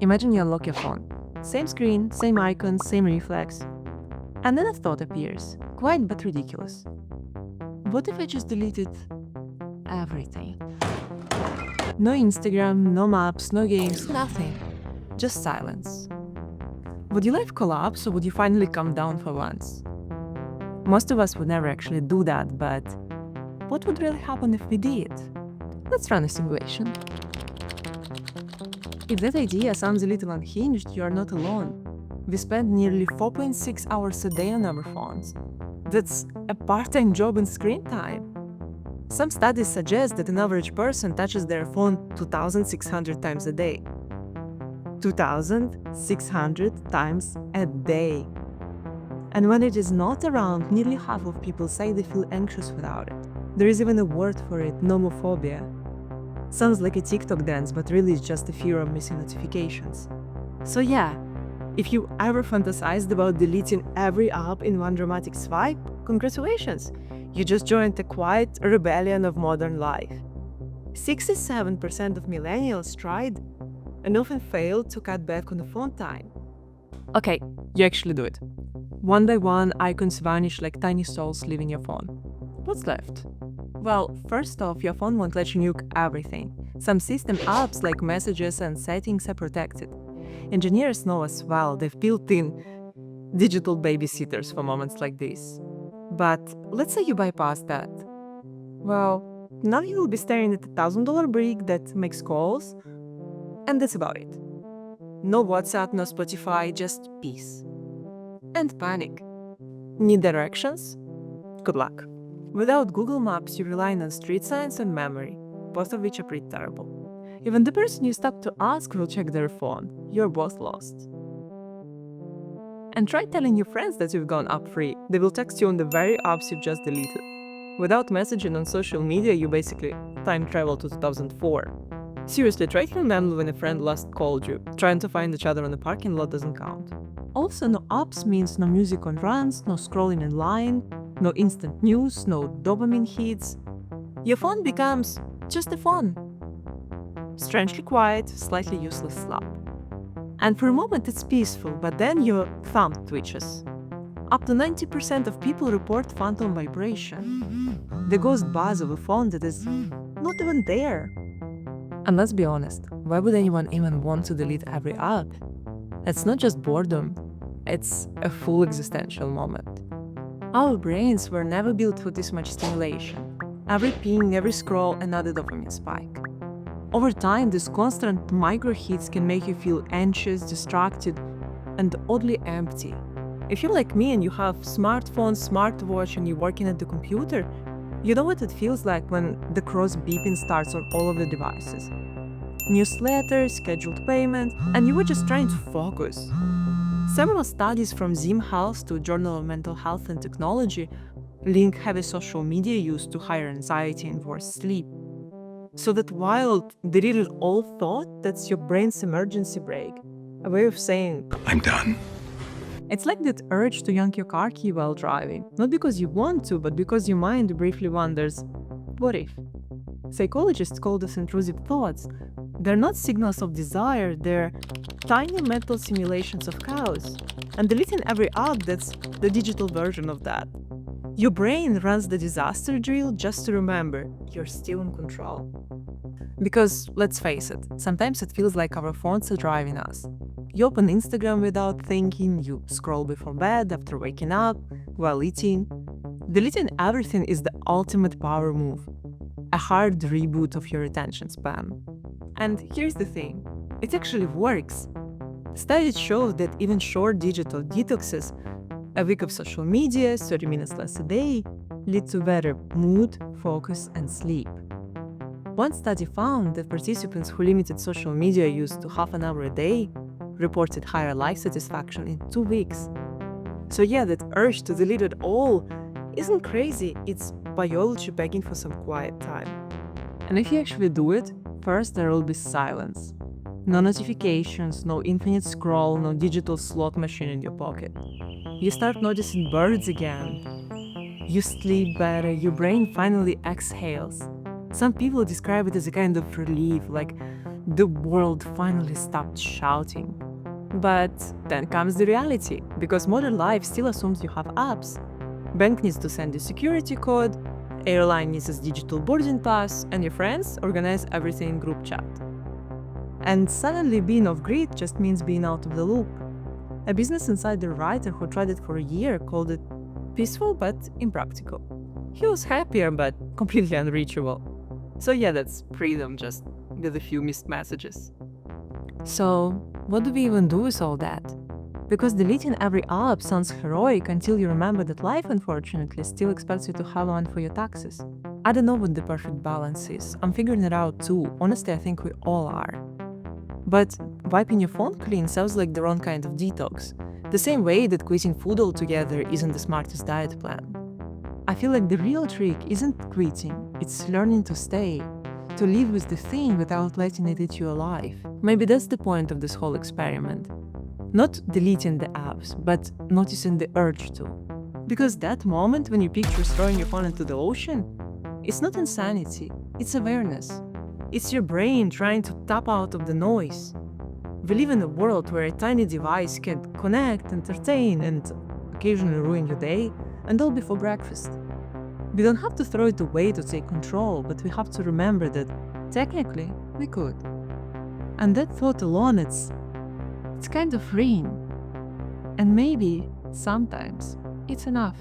Imagine you unlock your phone. Same screen, same icons, same reflex. And then a thought appears, quite but ridiculous. What if I just deleted everything? No Instagram, no maps, no games, nothing. Just silence. Would your life collapse or would you finally calm down for once? Most of us would never actually do that, but what would really happen if we did? Let's run a simulation. If that idea sounds a little unhinged, you are not alone. We spend nearly 4.6 hours a day on our phones. That's a part-time job in screen time. Some studies suggest that an average person touches their phone 2,600 times a day. 2,600 times a day. And when it is not around, nearly half of people say they feel anxious without it. There is even a word for it, nomophobia. Sounds like a TikTok dance, but really it's just a fear of missing notifications. So yeah, if you ever fantasized about deleting every app in one dramatic swipe, congratulations! You just joined a quiet rebellion of modern life. 67% of millennials tried and often failed to cut back on the phone time. Okay, you actually do it. One by one, icons vanish like tiny souls leaving your phone. What's left? Well, first off, your phone won't let you nuke everything. Some system apps like messages and settings are protected. Engineers know as well, they've built in digital babysitters for moments like this. But let's say you bypass that. Well, now you will be staring at a $1,000 brick that makes calls, and that's about it. No WhatsApp, no Spotify, just peace. And panic. Need directions? Good luck. Without Google Maps, you're relying on street signs and memory, both of which are pretty terrible. Even the person you stop to ask will check their phone. You're both lost. And try telling your friends that you've gone app-free. They will text you on the very apps you've just deleted. Without messaging on social media, you basically time travel to 2004. Seriously, try to remember when a friend last called you. Trying to find each other on a parking lot doesn't count. Also, no apps means no music on runs, no scrolling in line, no instant news, no dopamine hits. Your phone becomes just a phone. Strangely quiet, slightly useless slap. And for a moment it's peaceful, but then your thumb twitches. Up to 90% of people report phantom vibration. The ghost buzz of a phone that is not even there. And let's be honest, why would anyone even want to delete every app? It's not just boredom, it's a full existential moment. Our brains were never built for this much stimulation. Every ping, every scroll, another dopamine spike. Over time, these constant micro-hits can make you feel anxious, distracted, and oddly empty. If you're like me and you have smartphone, smartwatch, and you're working at the computer, you know what it feels like when the cross beeping starts on all of the devices. Newsletters, scheduled payment, and you were just trying to focus. Several studies from Zim Health to Journal of Mental Health and Technology link heavy social media use to higher anxiety and worse sleep. So that while deleted all thought, that's your brain's emergency brake, a way of saying, I'm done. It's like that urge to yank your car key while driving, not because you want to, but because your mind briefly wonders, what if? Psychologists call this intrusive thoughts. They're not signals of desire, they're tiny mental simulations of chaos. And deleting every app, that's the digital version of that. Your brain runs the disaster drill just to remember you're still in control. Because, let's face it, sometimes it feels like our phones are driving us. You open Instagram without thinking, you scroll before bed, after waking up, while eating. Deleting everything is the ultimate power move. A hard reboot of your attention span. And here's the thing, it actually works. Studies show that even short digital detoxes, a week of social media, 30 minutes less a day, lead to better mood, focus, and sleep. One study found that participants who limited social media use to half an hour a day reported higher life satisfaction in 2 weeks. So yeah, that urge to delete it all isn't crazy, it's biology begging for some quiet time. And if you actually do it, first there will be silence. No notifications, no infinite scroll, no digital slot machine in your pocket. You start noticing birds again. You sleep better, your brain finally exhales. Some people describe it as a kind of relief, like The world finally stopped shouting. But then comes the reality, because modern life still assumes you have apps. Bank needs to send you security code, airline needs a digital boarding pass, and your friends organize everything in group chat. And suddenly being off-grid just means being out of the loop. A Business Insider writer who tried it for a year called it peaceful but impractical. He was happier but completely unreachable. So yeah, that's freedom, just with a few missed messages. So, what do we even do with all that? Because deleting every app sounds heroic until you remember that life, unfortunately, still expects you to have one for your taxes. I don't know what the perfect balance is. I'm figuring it out too. Honestly, I think we all are. But wiping your phone clean sounds like the wrong kind of detox. The same way that quitting food altogether isn't the smartest diet plan. I feel like the real trick isn't quitting, it's learning to stay, to live with the thing without letting it eat you alive. Maybe that's the point of this whole experiment. Not deleting the apps, but noticing the urge to. Because that moment when you picture throwing your phone into the ocean, it's not insanity, it's awareness. It's your brain trying to tap out of the noise. We live in a world where a tiny device can connect, entertain, and occasionally ruin your day, and all before breakfast. We don't have to throw it away to take control, but we have to remember that technically we could. And that thought alone, it's kind of freeing. And maybe, sometimes, it's enough.